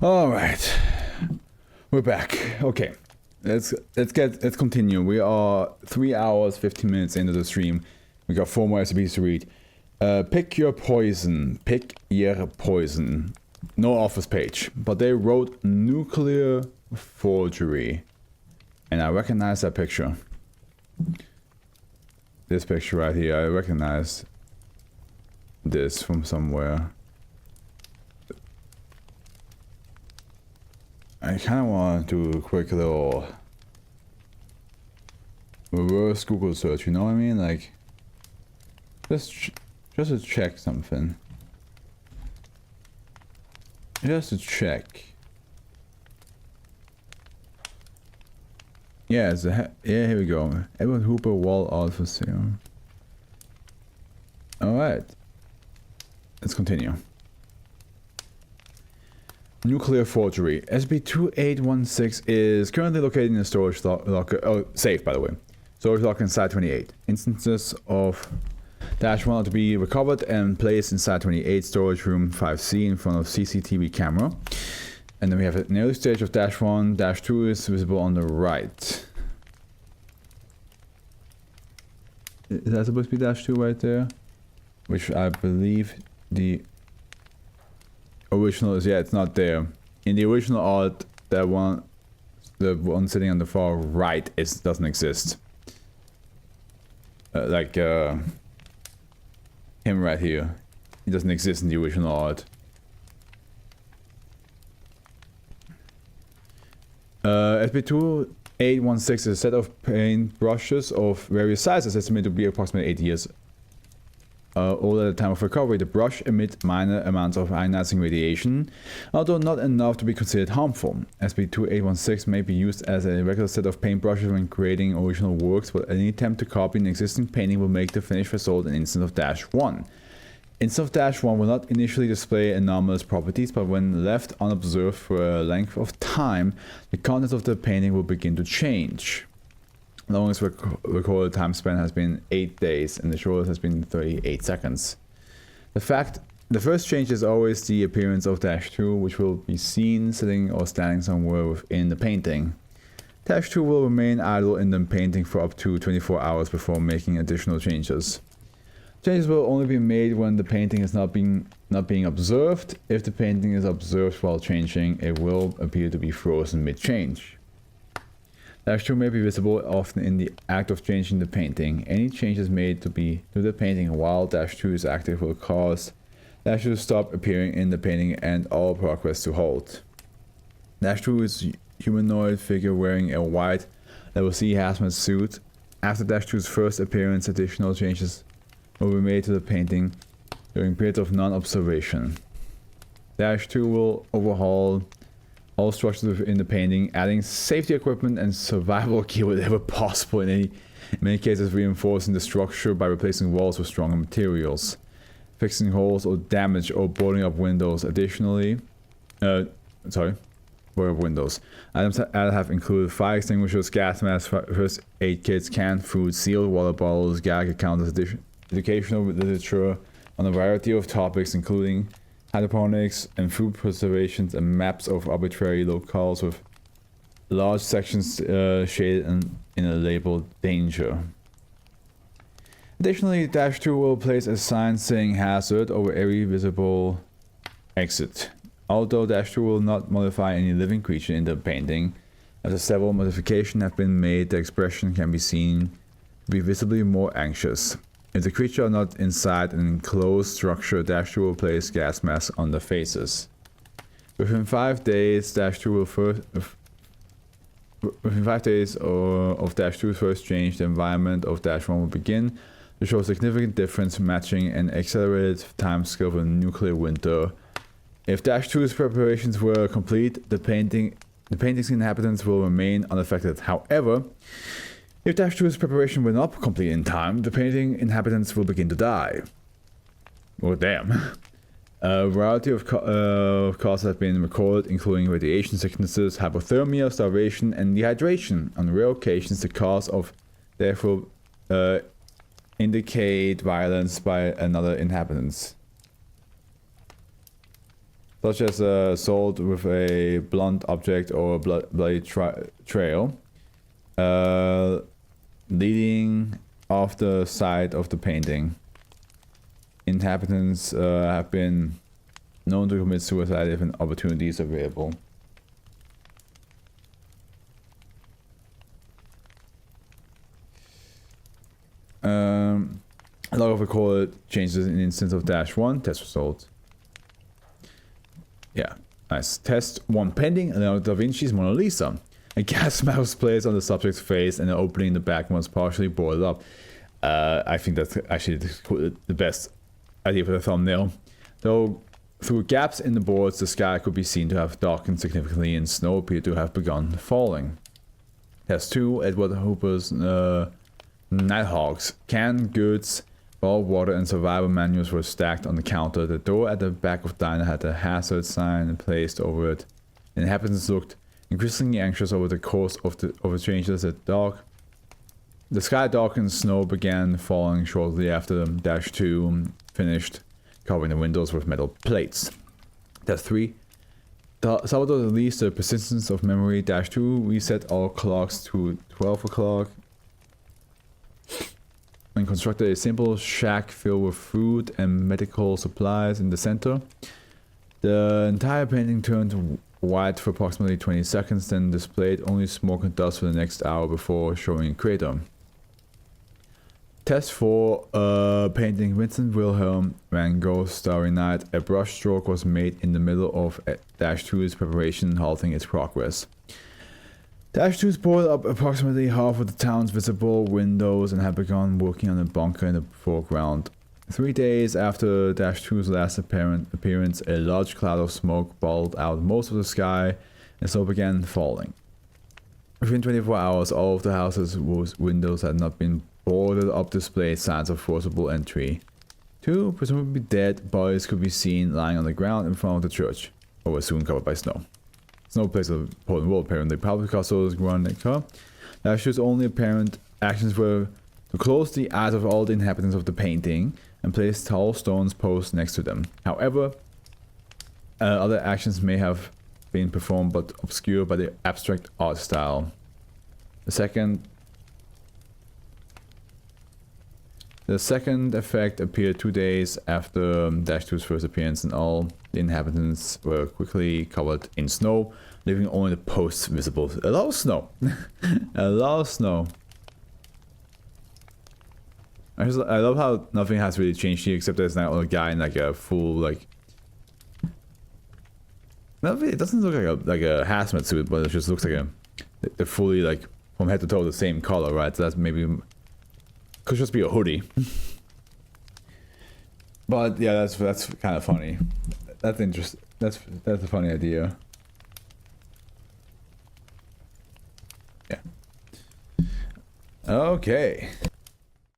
All right, we're back. Okay, let's continue. We are 3 hours 15 minutes into the stream. We got 4 more SCPs to read. Pick your poison. Pick your poison. No office page, but they wrote nuclear forgery, and I recognize that picture. This picture right here, I recognize this from somewhere. I kind of want to do a quick little reverse Google search, you know what I mean? Like, just to check something. Just to check. Yeah, it's yeah, here we go. Edward Hooper wall art for sale. Alright. Let's continue. Nuclear forgery. SCP-2816 is currently located in a storage locker. Oh, safe, by the way. Storage locker inside 28. Instances of -1 are to be recovered and placed inside 28 storage room 5C in front of CCTV camera. And then we have an early stage of -1. -2 is visible on the right. Is that supposed to be -2 right there? Which I believe the original is, yeah, it's not there. In the original art, that one, the one sitting on the far right, doesn't exist. Him right here. He doesn't exist in the original art. SCP-2816 is a set of paint brushes of various sizes, estimated to be approximately 8 years old at the time of recovery. The brush emits minor amounts of ionizing radiation, although not enough to be considered harmful. SCP-2816 may be used as a regular set of paint brushes when creating original works, but any attempt to copy an existing painting will make the finished result an instance of -1. Instance of -1 will not initially display anomalous properties, but when left unobserved for a length of time, the contents of the painting will begin to change. The longest recorded time span has been 8 days, and the shortest has been 38 seconds. The first change is always the appearance of -2, which will be seen sitting or standing somewhere within the painting. -2 will remain idle in the painting for up to 24 hours before making additional changes. Changes will only be made when the painting is not being observed. If the painting is observed while changing, it will appear to be frozen mid-change. -2 may be visible often in the act of changing the painting. Any changes made to the painting while -2 is active will cause -2 to stop appearing in the painting and all progress to halt. -2 is a humanoid figure wearing a white level C hazmat suit. After -2's first appearance, additional changes will be made to the painting during periods of non-observation. -2 will overhaul all structures within the painting, adding safety equipment and survival gear wherever possible, in many cases reinforcing the structure by replacing walls with stronger materials, fixing holes or damage, or boarding up windows. Additionally, board up windows. Items added have included fire extinguishers, gas masks, first aid kits, canned food, sealed water bottles, Geiger counters, educational literature on a variety of topics, including hydroponics and food preservation, and maps of arbitrary locales with large sections shaded in a label danger. Additionally, -2 will place a sign saying hazard over every visible exit. Although -2 will not modify any living creature in the painting, after several modifications have been made, the expression can be seen to be visibly more anxious. If the creature are not inside an enclosed structure, -2 will place gas masks on their faces. Within 5 days, -2 will of -2's first change, the environment of -1 will begin to show a significant difference, matching an accelerated timescale of a nuclear winter. If -2's preparations were complete, the painting's inhabitants will remain unaffected. However, if -2's preparation were not complete in time, the painting inhabitants will begin to die. Oh damn. A variety of causes have been recorded, including radiation sicknesses, hypothermia, starvation, and dehydration. On rare occasions, the cause of death will indicate violence by another inhabitants. such as assault with a blunt object or a bloody trail, leading off the side of the painting. Inhabitants have been known to commit suicide if an opportunity is available. A lot of recorded changes in instance of -1 test result. Yeah, nice. Test 1 pending. Leonardo da Vinci's Mona Lisa. A gas mask was placed on the subject's face and the opening in the back was partially boarded up. I think that's actually the best idea for the thumbnail. Though through gaps in the boards, the sky could be seen to have darkened significantly and snow appeared to have begun falling. Test 2, Edward Hooper's Nighthawks. Canned goods, bottled water and survival manuals were stacked on the counter. The door at the back of the diner had a hazard sign placed over it. The inhabitants looked increasingly anxious over the course of the changes at dark. The sky darkened, snow began falling shortly after -2 finished covering the windows with metal plates. Test 3. Salvador released the persistence of memory. -2 reset all clocks to 12 o'clock and constructed a simple shack filled with food and medical supplies in the center. The entire painting turned white for approximately 20 seconds, then displayed only smoke and dust for the next hour before showing a crater. Test 4, painting Vincent Wilhelm van Gogh's Starry Night. A brush stroke was made in the middle of -2's preparation, halting its progress. -2's boarded up approximately half of the town's visible windows and had begun working on a bunker in the foreground. 3 days after -2's last appearance, a large cloud of smoke bottled out most of the sky and so began falling. Within 24 hours, all of the houses whose windows had not been boarded up displayed signs of forcible entry. 2 presumably dead bodies could be seen lying on the ground in front of the church, or were soon covered by snow. Snow plays an important role apparently. Public castles Guernica. -2's only apparent actions were to close the eyes of all the inhabitants of the painting and place tall stone posts next to them. However, other actions may have been performed but obscured by the abstract art style. The second effect appeared 2 days after -2's first appearance, and all the inhabitants were quickly covered in snow, leaving only the posts visible. A lot of snow. A lot of snow. I love how nothing has really changed here, except there's now a guy in like a full like. It doesn't look like a hazmat suit, but it just looks like they're fully like from head to toe the same color, right? So that's maybe could just be a hoodie. But yeah, that's kind of funny. That's interesting. That's a funny idea. Yeah. Okay.